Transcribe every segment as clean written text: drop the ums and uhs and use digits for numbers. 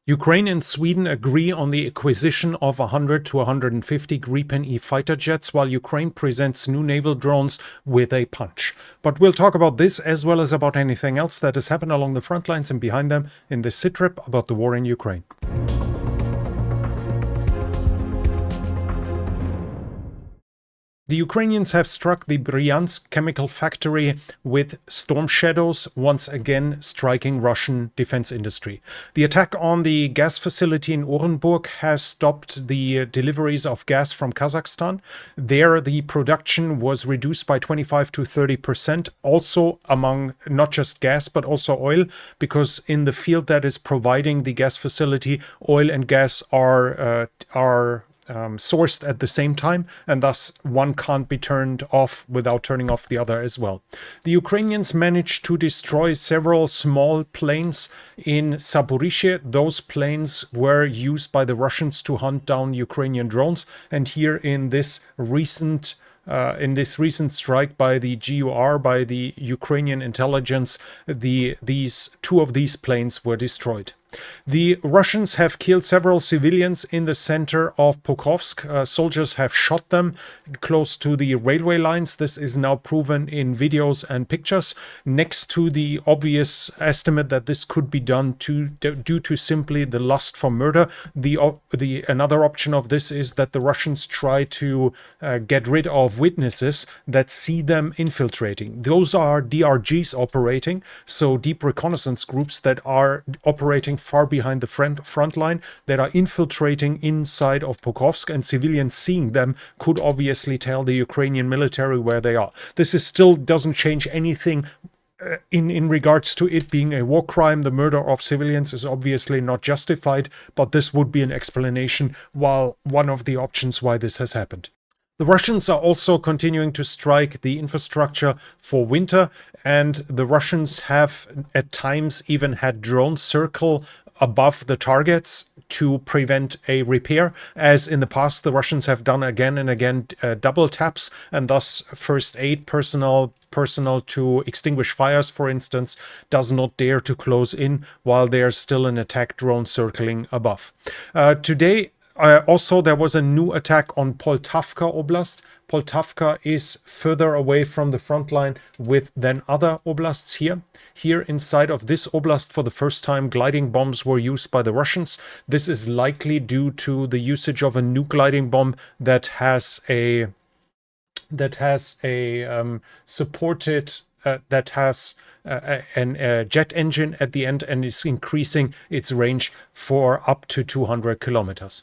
Ukraine and Sweden agree on the acquisition of 100 to 150 Gripen-E fighter jets, while Ukraine presents new naval drones with a punch. But we'll talk about this as well as about anything else that has happened along the front lines and behind them in this SITREP about the war in Ukraine. The Ukrainians have struck the Bryansk chemical factory with storm shadows, once again striking Russian defense industry. The attack on the gas facility in Orenburg has stopped the deliveries of gas from Kazakhstan. There, the production was reduced by 25 to 30%, also among not just gas, but also oil, because in the field that is providing the gas facility, oil and gas are sourced at the same time, and thus one can't be turned off without turning off the other as well. The Ukrainians managed to destroy several small planes in Zaporizhzhia. Those planes were used by the Russians to hunt down Ukrainian drones, and here in this recent strike by the GUR, by the Ukrainian intelligence, these two of these planes were destroyed. The Russians have killed several civilians in the center of Pokrovsk. Soldiers have shot them close to the railway lines. This is now proven in videos and pictures. Next to the obvious estimate that this could be done due to simply the lust for murder, another option of this is that the Russians try to get rid of witnesses that see them infiltrating. Those are DRGs operating, so deep reconnaissance groups that are operating far behind the front line, that are infiltrating inside of Pokrovsk, and civilians seeing them could obviously tell the Ukrainian military where they are. This is still doesn't change anything in regards to it being a war crime. The murder of civilians is obviously not justified, but this would be an explanation, while one of the options why this has happened. The Russians are also continuing to strike the infrastructure for winter, and the Russians have at times even had drones circle above the targets to prevent a repair. As in the past, the Russians have done again and again double taps, and thus first aid personnel to extinguish fires, for instance, does not dare to close in while there's still an attack drone circling above. Today, also, there was a new attack on Poltavka Oblast. Poltavka is further away from the front line than other oblasts here. Here inside of this oblast, for the first time, gliding bombs were used by the Russians. This is likely due to the usage of a new gliding bomb that has a jet engine at the end and is increasing its range for up to 200 kilometers.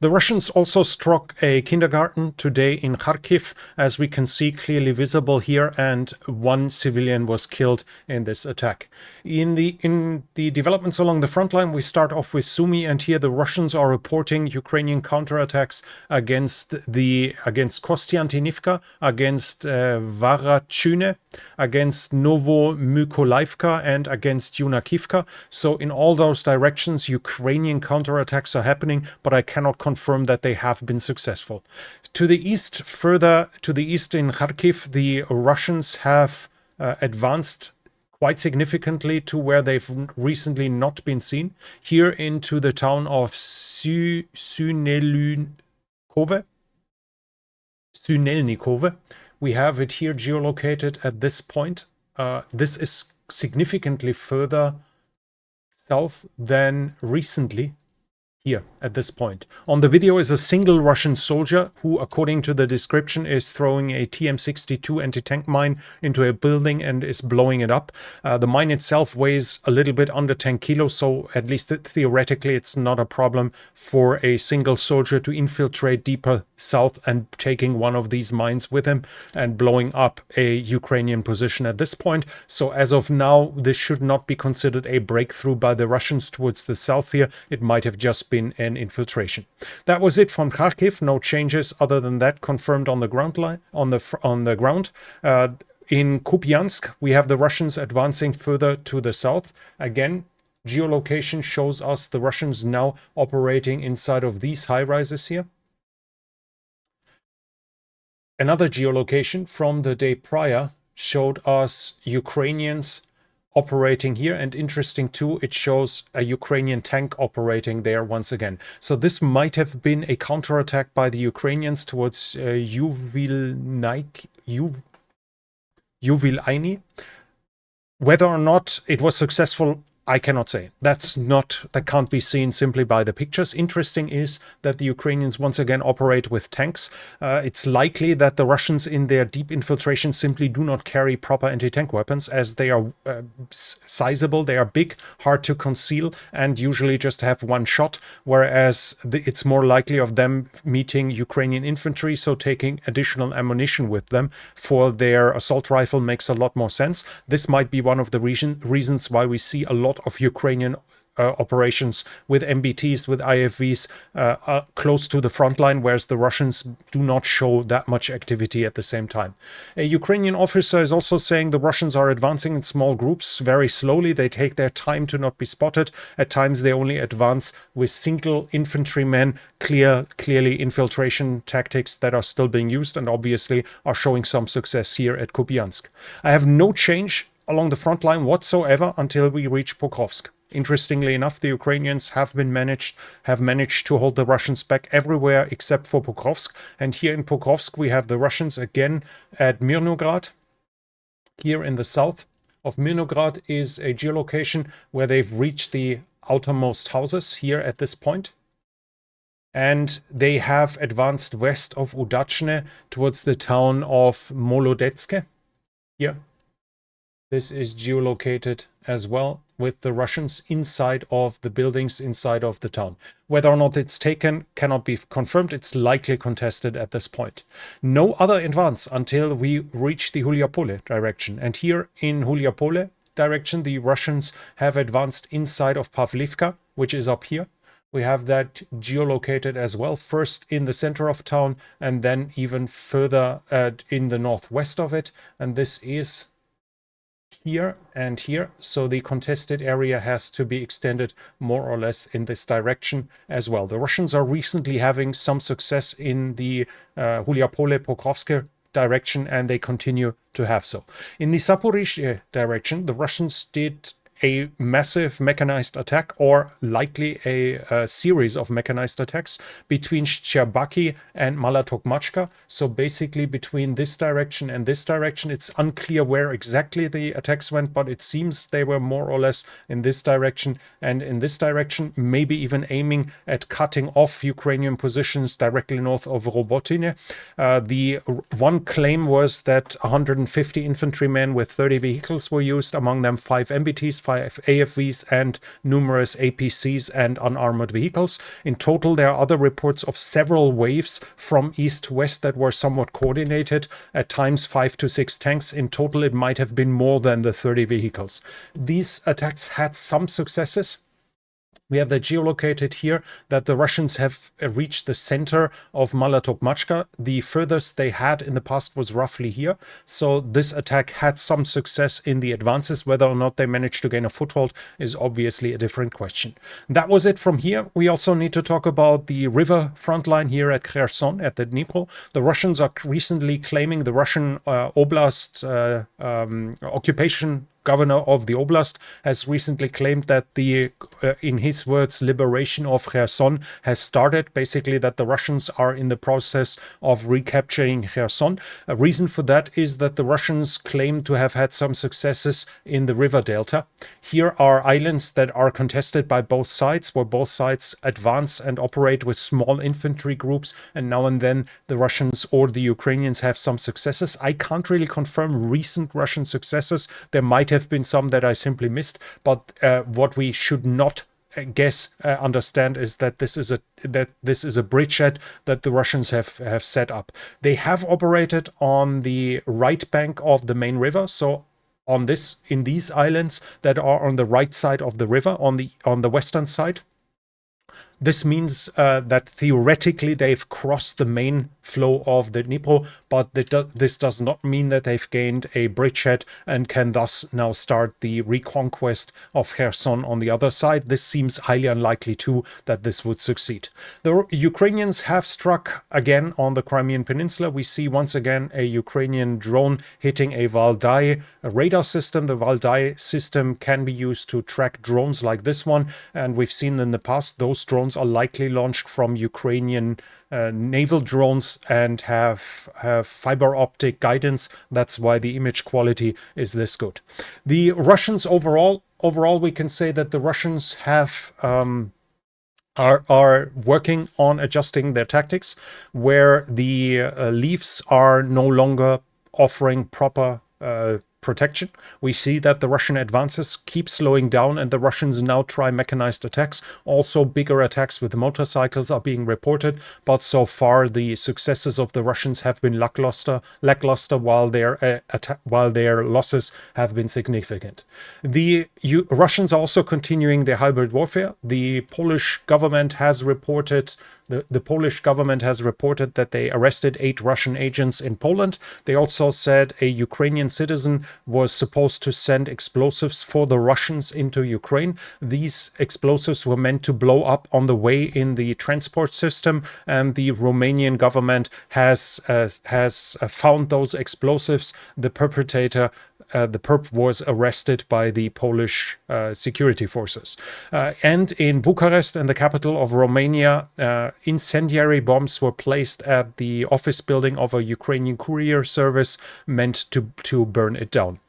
The Russians also struck a kindergarten today in Kharkiv, as we can see clearly visible here, and one civilian was killed in this attack. In the developments along the front line, we start off with Sumy, and here the Russians are reporting Ukrainian counterattacks against Kostiantynivka, against Varachyne, against Novomykolaivka, and against Yunakivka. So in all those directions, Ukrainian counterattacks are happening, but I cannot confirm that they have been successful. To the east, further to the east in Kharkiv, the Russians have advanced quite significantly to where they've recently not been seen. Here into the town of Sunelnikove. We have it here geolocated at this point. This is significantly further south than recently. Here, at this point. On the video is a single Russian soldier who, according to the description, is throwing a TM62 anti-tank mine into a building and is blowing it up. The mine itself weighs a little bit under 10 kilos, so at least theoretically it's not a problem for a single soldier to infiltrate deeper south and taking one of these mines with him and blowing up a Ukrainian position at this point. So as of now, this should not be considered a breakthrough by the Russians towards the south here. It might have just been an infiltration. That was it from Kharkiv. No changes other than that confirmed on the ground line. On the ground. In Kupansk, we have the Russians advancing further to the south. Again, geolocation shows us the Russians now operating inside of these high rises here. Another geolocation from the day prior showed us Ukrainians operating here, and interesting too, it shows a Ukrainian tank operating there once again. So this might have been a counterattack by the Ukrainians towards Yuvilaini. Whether or not it was successful, I cannot say. That can't be seen simply by the pictures. Interesting is that the Ukrainians once again operate with tanks. It's likely that the Russians in their deep infiltration simply do not carry proper anti-tank weapons, as they are sizable, they are big, hard to conceal, and usually just have one shot, whereas it's more likely of them meeting Ukrainian infantry, so taking additional ammunition with them for their assault rifle makes a lot more sense. This might be one of the reasons why we see a lot of Ukrainian operations with MBTs, with IFVs close to the front line, whereas the Russians do not show that much activity at the same time. A Ukrainian officer is also saying the Russians are advancing in small groups very slowly. They take their time to not be spotted. At times they only advance with single infantrymen, clearly infiltration tactics that are still being used and obviously are showing some success here at Kupiansk. I have no change along the front line whatsoever until we reach Pokrovsk. Interestingly enough, the Ukrainians have managed to hold the Russians back everywhere except for Pokrovsk. And here in Pokrovsk, we have the Russians again at Mirnograd. Here in the south of Mirnograd is a geolocation where they've reached the outermost houses here at this point. And they have advanced west of Udachne towards the town of Molodetske. Here. This is geolocated as well, with the Russians inside of the buildings inside of the town. Whether or not it's taken cannot be confirmed. It's likely contested at this point. No other advance until we reach the Huliapole direction. And here in Huliapole direction, the Russians have advanced inside of Pavlivka, which is up here. We have that geolocated as well, first in the center of town and then even further in the northwest of it. And this is here and here, so the contested area has to be extended more or less in this direction as well. The Russians are recently having some success in the Huliapole-Pokrovsk direction, and they continue to have so. In the Zaporizhzhia direction, the Russians did a massive mechanized attack, or likely a series of mechanized attacks between Shcherbaki and Malatokmachka. So basically between this direction and this direction, it's unclear where exactly the attacks went, but it seems they were more or less in this direction and in this direction, maybe even aiming at cutting off Ukrainian positions directly north of Robotine. The one claim was that 150 infantrymen with 30 vehicles were used, among them 5 MBTs, 5 AFVs, and numerous APCs and unarmored vehicles. In total, there are other reports of several waves from east to west that were somewhat coordinated, at times 5 to 6 tanks. In total, it might have been more than the 30 vehicles. These attacks had some successes. We have that geolocated here, that the Russians have reached the center of Malatokmachka. The furthest they had in the past was roughly here. So this attack had some success in the advances. Whether or not they managed to gain a foothold is obviously a different question. That was it from here. We also need to talk about the river front line here at Kherson, at the Dnipro. The Russians are recently claiming, the Russian oblast occupation governor of the oblast has recently claimed that the, in his words, liberation of Kherson has started. Basically, that the Russians are in the process of recapturing Kherson. A reason for that is that the Russians claim to have had some successes in the river delta. Here are islands that are contested by both sides, where both sides advance and operate with small infantry groups, and now and then the Russians or the Ukrainians have some successes. I can't really confirm recent Russian successes. There might have been some that I simply missed, but what we should not understand is that this is a bridgehead that the Russians have set up. They have operated on the right bank of the main river, so in these islands that are on the right side of the river, on the western side. This means that theoretically they've crossed the main flow of the Dnipro, but this does not mean that they've gained a bridgehead and can thus now start the reconquest of Kherson on the other side. This seems highly unlikely too that this would succeed. The Ukrainians have struck again on the Crimean Peninsula. We see once again a Ukrainian drone hitting a Valdai radar system. The Valdai system can be used to track drones like this one, and we've seen in the past those drones are likely launched from Ukrainian naval drones and have fiber optic guidance. That's why the image quality is this good. The Russians overall we can say that the Russians have are working on adjusting their tactics, where the leaves are no longer offering proper protection. We see that the Russian advances keep slowing down, and the Russians now try mechanized attacks. Also, bigger attacks with motorcycles are being reported, but so far the successes of the Russians have been lackluster, while their losses have been significant. The Russians are also continuing their hybrid warfare. The Polish government has reported that they arrested 8 Russian agents in Poland. They also said a Ukrainian citizen was supposed to send explosives for the Russians into Ukraine. These explosives were meant to blow up on the way in the transport system, and the Romanian government has found those explosives. The perp was arrested by the Polish security forces. And in Bucharest, in the capital of Romania, incendiary bombs were placed at the office building of a Ukrainian courier service, meant to burn it down.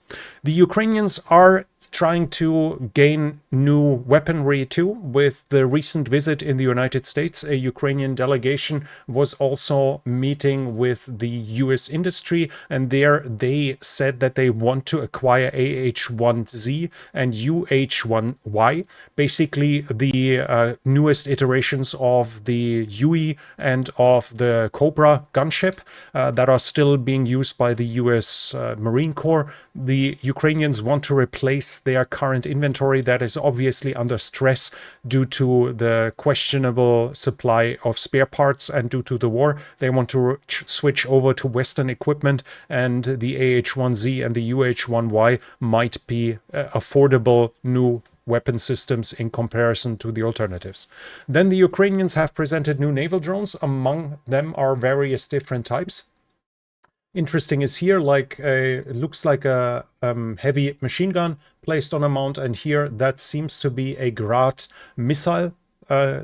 The Ukrainians are trying to gain new weaponry too. With the recent visit in the United States, a Ukrainian delegation was also meeting with the US industry, and there they said that they want to acquire AH-1Z and UH-1Y, basically the newest iterations of the Huey and of the Cobra gunship that are still being used by the US Marine Corps. The Ukrainians want to replace their current inventory that is obviously under stress due to the questionable supply of spare parts and due to the war. They want to switch over to Western equipment, and the AH-1Z and the UH-1Y might be affordable new weapon systems in comparison to the alternatives. Then the Ukrainians have presented new naval drones. Among them are various different types. Interesting is here, it looks like a heavy machine gun placed on a mount, and here that seems to be a Grad missile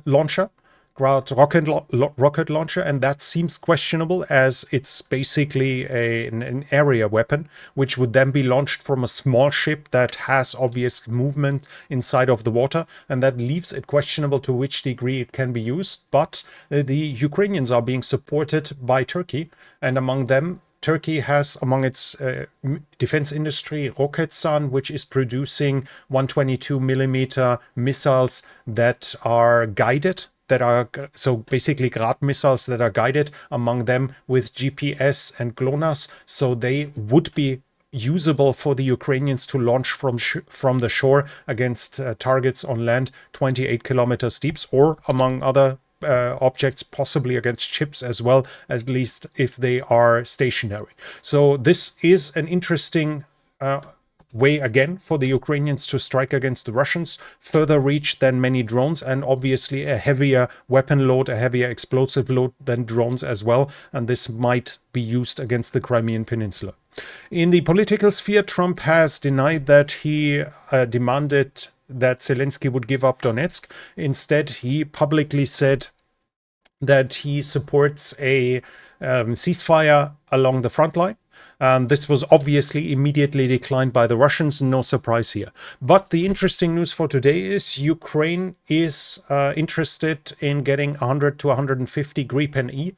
launcher, Grad rocket launcher, and that seems questionable as it's basically an area weapon, which would then be launched from a small ship that has obvious movement inside of the water, and that leaves it questionable to which degree it can be used. But the Ukrainians are being supported by Turkey, and among them Turkey has among its defense industry Roketsan, which is producing 122mm missiles that are guided, so basically Grad missiles that are guided, among them with GPS and GLONASS, so they would be usable for the Ukrainians to launch from the shore against targets on land 28 kilometers deep, or among other objects, possibly against ships as well, at least if they are stationary. So this is an interesting way again for the Ukrainians to strike against the Russians. Further reach than many drones, and obviously a heavier weapon load, a heavier explosive load than drones as well, and this might be used against the Crimean Peninsula. In the political sphere, Trump has denied that he demanded that Zelensky would give up Donetsk. Instead, he publicly said that he supports a ceasefire along the front line. This was obviously immediately declined by the Russians, no surprise here. But the interesting news for today is Ukraine is interested in getting 100 to 150 Gripen-E.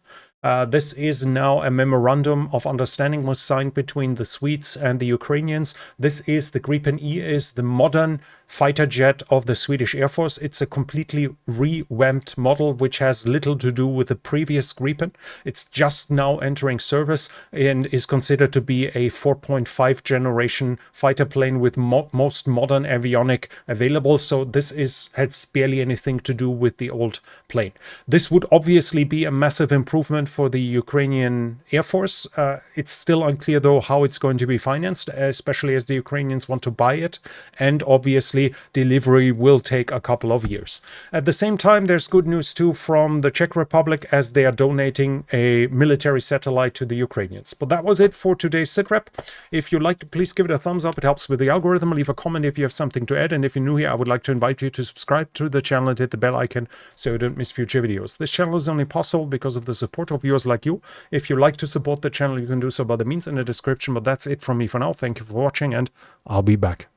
This is now a memorandum of understanding was signed between the Swedes and the Ukrainians. The Gripen-E is the modern fighter jet of the Swedish Air Force. It's a completely revamped model, which has little to do with the previous Gripen. It's just now entering service and is considered to be a 4.5 generation fighter plane with most modern avionic available. So this has barely anything to do with the old plane. This would obviously be a massive improvement for the Ukrainian Air Force. It's still unclear, though, how it's going to be financed, especially as the Ukrainians want to buy it. And obviously, delivery will take a couple of years. At the same time, there's good news, too, from the Czech Republic, as they are donating a military satellite to the Ukrainians. But that was it for today's SITREP. If you liked it, please give it a thumbs up. It helps with the algorithm. Leave a comment if you have something to add. And if you're new here, I would like to invite you to subscribe to the channel and hit the bell icon so you don't miss future videos. This channel is only possible because of the support of viewers like you. If you like to support the channel, you can do so by the means in the description. But that's it from me for now. Thank you for watching, and I'll be back.